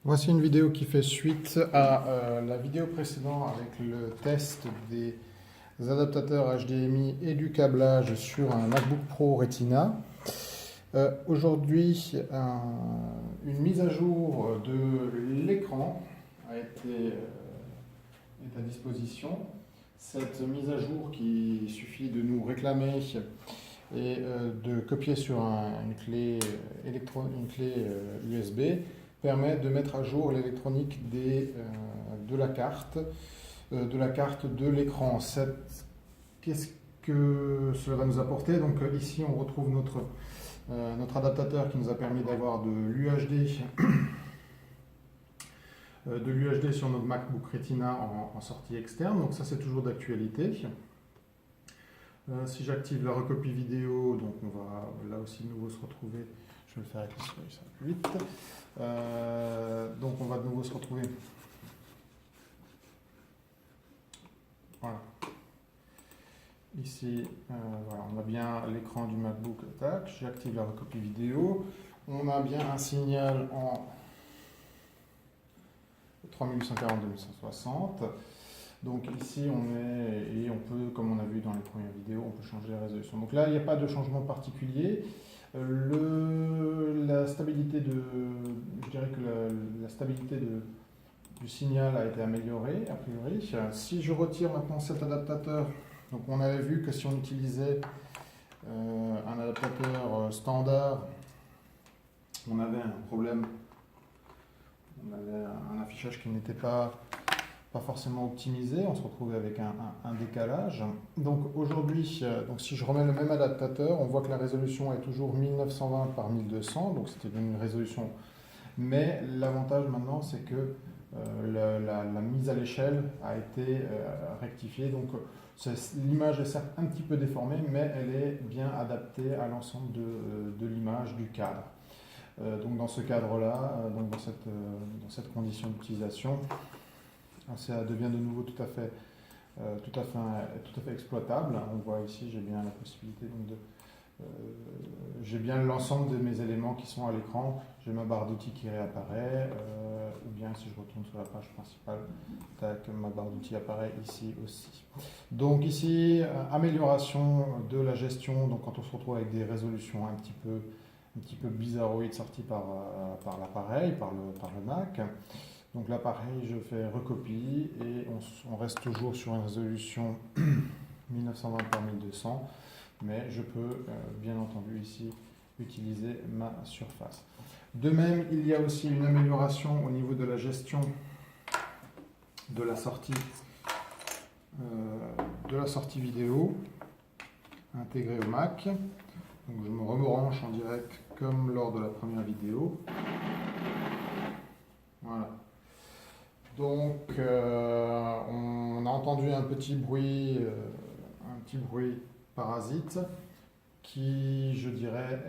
Voici une vidéo qui fait suite à la vidéo précédente avec le test des adaptateurs HDMI et du câblage sur un MacBook Pro Retina. Aujourd'hui, une mise à jour de l'écran est à disposition. Cette mise à jour qui suffit de nous réclamer et de copier sur une clé, USB permet de mettre à jour l'électronique de la carte, de l'écran. Qu'est-ce que cela va nous apporter? Donc ici on retrouve notre adaptateur qui nous a permis d'avoir de l'UHD sur notre MacBook Retina en sortie externe. Donc ça c'est toujours d'actualité. Si j'active la recopie vidéo, donc on va là aussi de nouveau se retrouver. Je vais le faire avec la souris, ça va plus vite. Donc on va de nouveau se retrouver. Voilà. Ici, voilà, on a bien l'écran du MacBook. Tac, j'active la recopie vidéo. On a bien un signal en 3840-2160. Donc ici et on peut, comme on a vu dans les premières vidéos, on peut changer la résolution. Donc là, il n'y a pas de changement particulier. La stabilité je dirais que la stabilité du signal a été améliorée, a priori. Si je retire maintenant cet adaptateur, donc on avait vu que si on utilisait un adaptateur standard, on avait un problème, on avait un affichage qui n'était pas forcément optimisé, on se retrouvait avec un décalage. Donc aujourd'hui, si je remets le même adaptateur, on voit que la résolution est toujours 1920 par 1200, donc c'était une résolution. Mais l'avantage maintenant, c'est que la mise à l'échelle a été rectifiée. Donc l'image est certes un petit peu déformée, mais elle est bien adaptée à l'ensemble de l'image du cadre. Donc dans ce cadre-là, dans cette condition d'utilisation, ça devient de nouveau tout à fait exploitable. On voit ici, j'ai bien la possibilité j'ai bien l'ensemble de mes éléments qui sont à l'écran. J'ai ma barre d'outils qui réapparaît, ou bien si je retourne sur la page principale, tac, ma barre d'outils apparaît ici aussi. Donc ici, amélioration de la gestion. Donc quand on se retrouve avec des résolutions un petit peu bizarroïdes sorties par l'appareil, par le Mac. Donc là, pareil, je fais recopie et on reste toujours sur une résolution 1920 par 1200, mais je peux bien entendu ici utiliser ma surface. De même, il y a aussi une amélioration au niveau de la gestion de la sortie vidéo intégrée au Mac. Donc je me rebranche en direct comme lors de la première vidéo. Voilà. Donc, on a entendu un petit bruit parasite qui, je dirais,